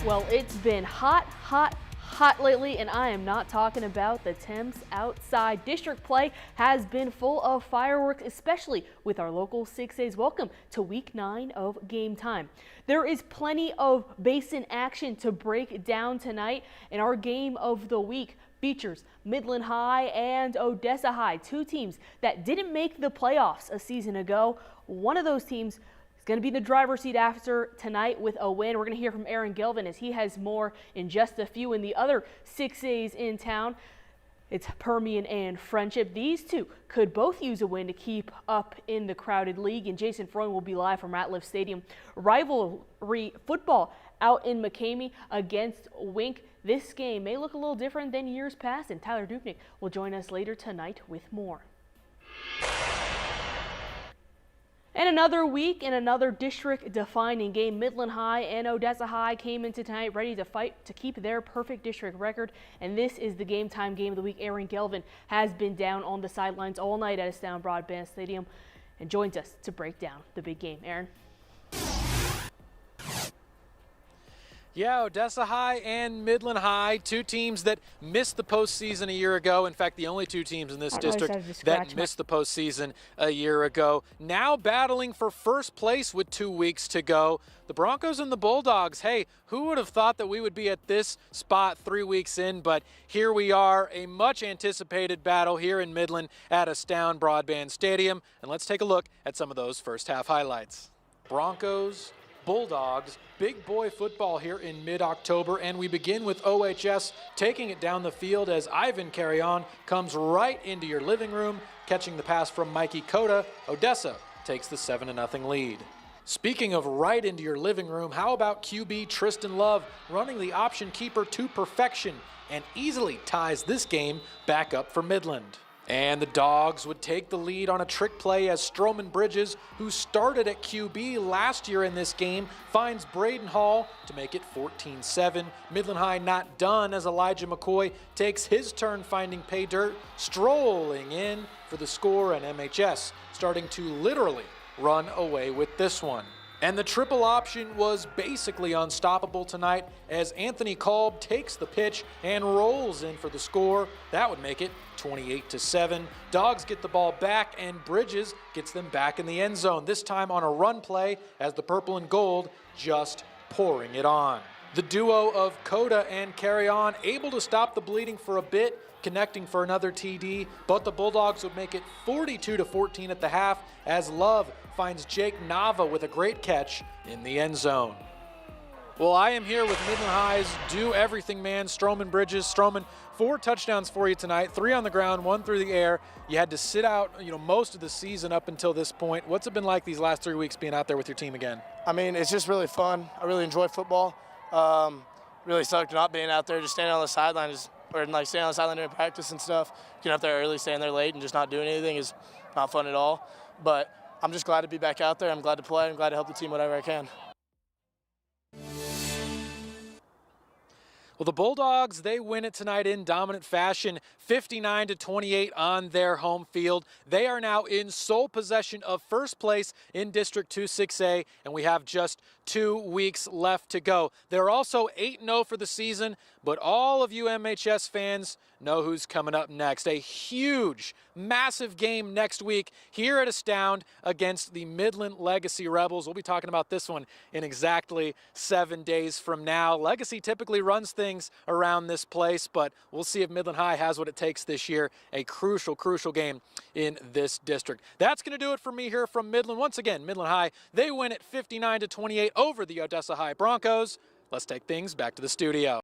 Well, it's been hot, hot, hot lately, and I am not talking about the temps outside. District play has been full of fireworks, especially with our local 6As. Welcome to week 9 of Game Time. There is plenty of basin action to break down tonight, and our game of the week features Midland High and Odessa High, two teams that didn't make the playoffs a season ago. One of those teams going to be in the driver's seat after tonight with a win. We're going to hear from Aaron Gelvin as he has more in just a few. In the other 6As in town, it's Permian and Friendship. These two could both use a win to keep up in the crowded league, and Jason Freund will be live from Ratliff Stadium. Rivalry football out in McCamey against Wink. This game may look a little different than years past, and Tyler Dupnick will join us later tonight with more. And another week in another district-defining game. Midland High and Odessa High came into tonight ready to fight to keep their perfect district record. And this is the Game Time game of the week. Aaron Gelvin has been down on the sidelines all night at Astound Broadband Stadium and joins us to break down the big game. Aaron? Yeah, Odessa High and Midland High, two teams that missed the postseason a year ago. In fact, the only two teams in this district that missed the postseason a year ago. Now battling for first place with 2 weeks to go. The Broncos and the Bulldogs. Hey, who would have thought that we would be at this spot 3 weeks in? But here we are, a much anticipated battle here in Midland at Astound Broadband Stadium. And let's take a look at some of those first half highlights. Broncos, Bulldogs, big boy football here in mid-October, and we begin with OHS taking it down the field as Ivan Carry-On comes right into your living room, catching the pass from Mikey Cota. Odessa takes the 7-0 lead. Speaking of right into your living room, how about QB Tristan Love running the option keeper to perfection and easily ties this game back up for Midland. And the Dogs would take the lead on a trick play as Stroman Bridges, who started at QB last year in this game, finds Braden Hall to make it 14-7. Midland High not done as Elijah McCoy takes his turn finding pay dirt, strolling in for the score, and MHS starting to literally run away with this one. And the triple option was basically unstoppable tonight as Anthony Kolb takes the pitch and rolls in for the score. That would make it 28-7. Dogs get the ball back and Bridges gets them back in the end zone, this time on a run play as the purple and gold just pouring it on. The duo of Coda and Carry On able to stop the bleeding for a bit, connecting for another TD, but the Bulldogs would make it 42-14 at the half as Love finds Jake Nava with a great catch in the end zone. Well, I am here with Midland High's do everything man, Stroman Bridges. Stroman, 4 touchdowns for you tonight, 3 on the ground, 1 through the air. You had to sit out, most of the season up until this point. What's it been like these last 3 weeks being out there with your team again? I mean, it's just really fun. I really enjoy football. Really sucked not being out there, just standing on the sideline, standing on the sideline during practice and stuff. Getting up there early, staying there late, and just not doing anything is not fun at all. But I'm just glad to be back out there. I'm glad to play. I'm glad to help the team whatever I can. Well, the Bulldogs, they win it tonight in dominant fashion, 59-28 on their home field. They are now in sole possession of first place in District 2 6A, and we have just 2 weeks left to go. They're also 8-0 for the season, but all of you MHS fans know who's coming up next. A huge, massive game next week here at Astound against the Midland Legacy Rebels. We'll be talking about this one in exactly 7 days from now. Legacy typically runs things around this place, but we'll see if Midland High has what it takes this year. A crucial, crucial game in this district. That's going to do it for me here from Midland. Once again, Midland High, they win it 59-28 over the Odessa High Broncos. Let's take things back to the studio.